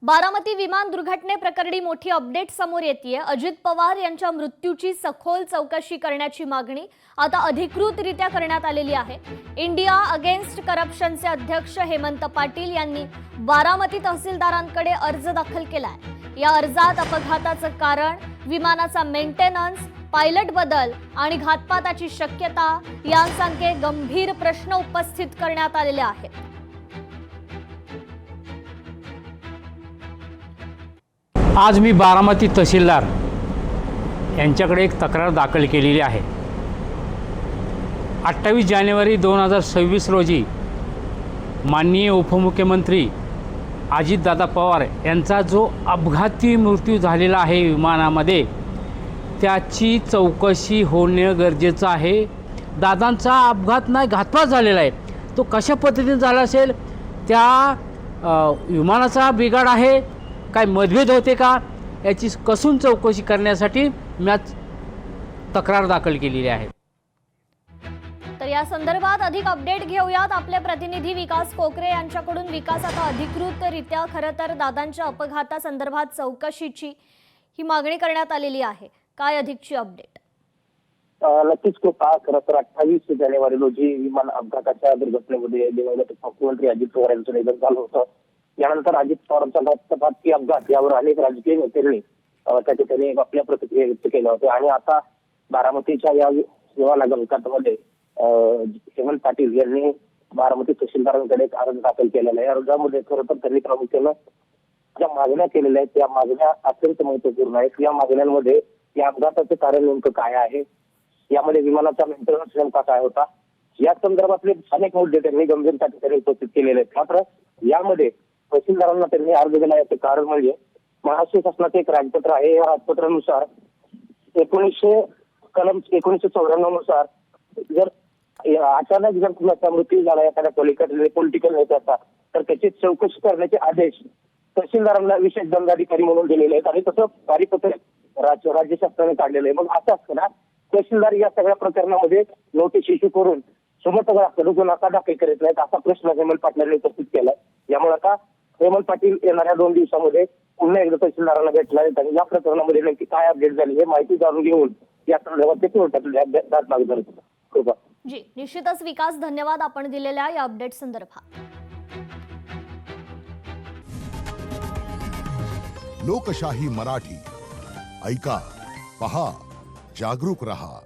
बारामती विमान दुर्घटनेप्रकरणी मोठी अपडेट समोर येतेय। अजित पवार यांच्या मृत्यूची सखोल चौकशी करण्याची मागणी आता अधिकृतरित्या करण्यात आलेली आहे। इंडिया अगेन्स्ट करप्शनचे अध्यक्ष हेमंत पाटील यांनी बारामती तहसीलदारांकडे अर्ज दाखल केलाय। या अर्जात अपघाताचं कारण, विमानाचा मेंटेनन्स, पायलट बदल आणि घातपाताची शक्यता यांसारखे गंभीर प्रश्न उपस्थित करण्यात आलेले आहेत। आज मी बारामती तहसीलदार यांच्याकडे एक तक्रार दाखल केलेली आहे। 28 जानेवारी 2026 रोजी माननीय उपमुख्यमंत्री अजितदादा पवार यांचा जो अपघाती मृत्यू झालेला आहे विमानामध्ये, त्याची चौकशी होणे गरजेचं आहे। दादांचा अपघात नाही, घातपात झालेला आहे। तो कशा पद्धतीने झाला असेल, त्या विमानाचा बिघाड आहे, काय मतभेद होते का, याची कसून चौकशी करण्यासाठी मी आज तक्रार दाखल केलेली आहे। तर या संदर्भात अधिक अपडेट घेऊयात आपले प्रतिनिधी विकास कोकरे यांच्याकडून। विकास, आता अधिकृतरित्या खरं तर दादांच्या अपघातासंदर्भात चौकशीची ही मागणी करण्यात आलेली आहे, काय अधिकची अपडेट? नक्कीच खूप खरं तर 28 जानेवारी रोजी विमान अपघाताच्या दुर्घटनेमध्ये दिवंगत मुख्यमंत्री अजित पवार यांचं निधन झालं होतं। यानंतर अजित पवारांचा घातपाती अपघात यावर अनेक राजकीय नेत्यांनी त्या ठिकाणी आपल्या प्रतिक्रिया व्यक्त केल्या होत्या आणि आता बारामतीच्या या विमान अपघातामध्ये हेमंत पाटील यांनी बारामती तहसीलदारांकडे एक अर्ज दाखल केलेला आहे। अर्जामध्ये खरं तर त्यांनी प्रामुख्यानं ज्या मागण्या केलेल्या आहेत त्या मागण्या अत्यंत महत्वपूर्ण आहेत। या मागण्यांमध्ये या अपघाताचे कारण नेमकं काय आहे, यामध्ये विमानाचा मेंटेनन्स नेमका काय होता, या संदर्भातले अनेक मुद्दे त्यांनी गंभीरता ठिकाणी उपस्थित केलेले आहेत। मात्र यामध्ये तहसीलदारांना त्यांनी अर्ज दिला याचं कारण म्हणजे महाराष्ट्र शासनाचे एक राजपत्र आहे। या राजपत्रानुसार 1994 नुसार जर अचानक जर कुणाचा मृत्यू झाला एखाद्या पॉलिटिकल नेत्याचा, तर त्याची चौकशी करण्याचे आदेश तहसीलदारांना विशेष दंडाधिकारी म्हणून दिलेले आहेत आणि तसं पारिपत्र राज्य शासनाने काढलेलं आहे। मग असं असतं ना, तहसीलदार या सगळ्या प्रकरणामध्ये नोटीस इश्यू करून गुन्हा दाखल करीत नाहीत, असा प्रश्न हेमंत पाटलांनी उपस्थित केलाय। यामुळे आता हेमंत पाटील येणाऱ्या 2 दिवसामध्ये पुन्हा एकदा तहसीलदारांना भेटणार आहेत आणि या प्रकरणामध्ये नेमकी काय अपडेट झाली हे माहिती जाणून घेऊन या संदर्भात ते कोर्टात दाद मागणार आहेत। जी, निश्चितच विकास, धन्यवाद आपण दिलेल्या या अपडेट संदर्भात। लोकशाही मराठी ऐका, पहा, जागरूक रहा।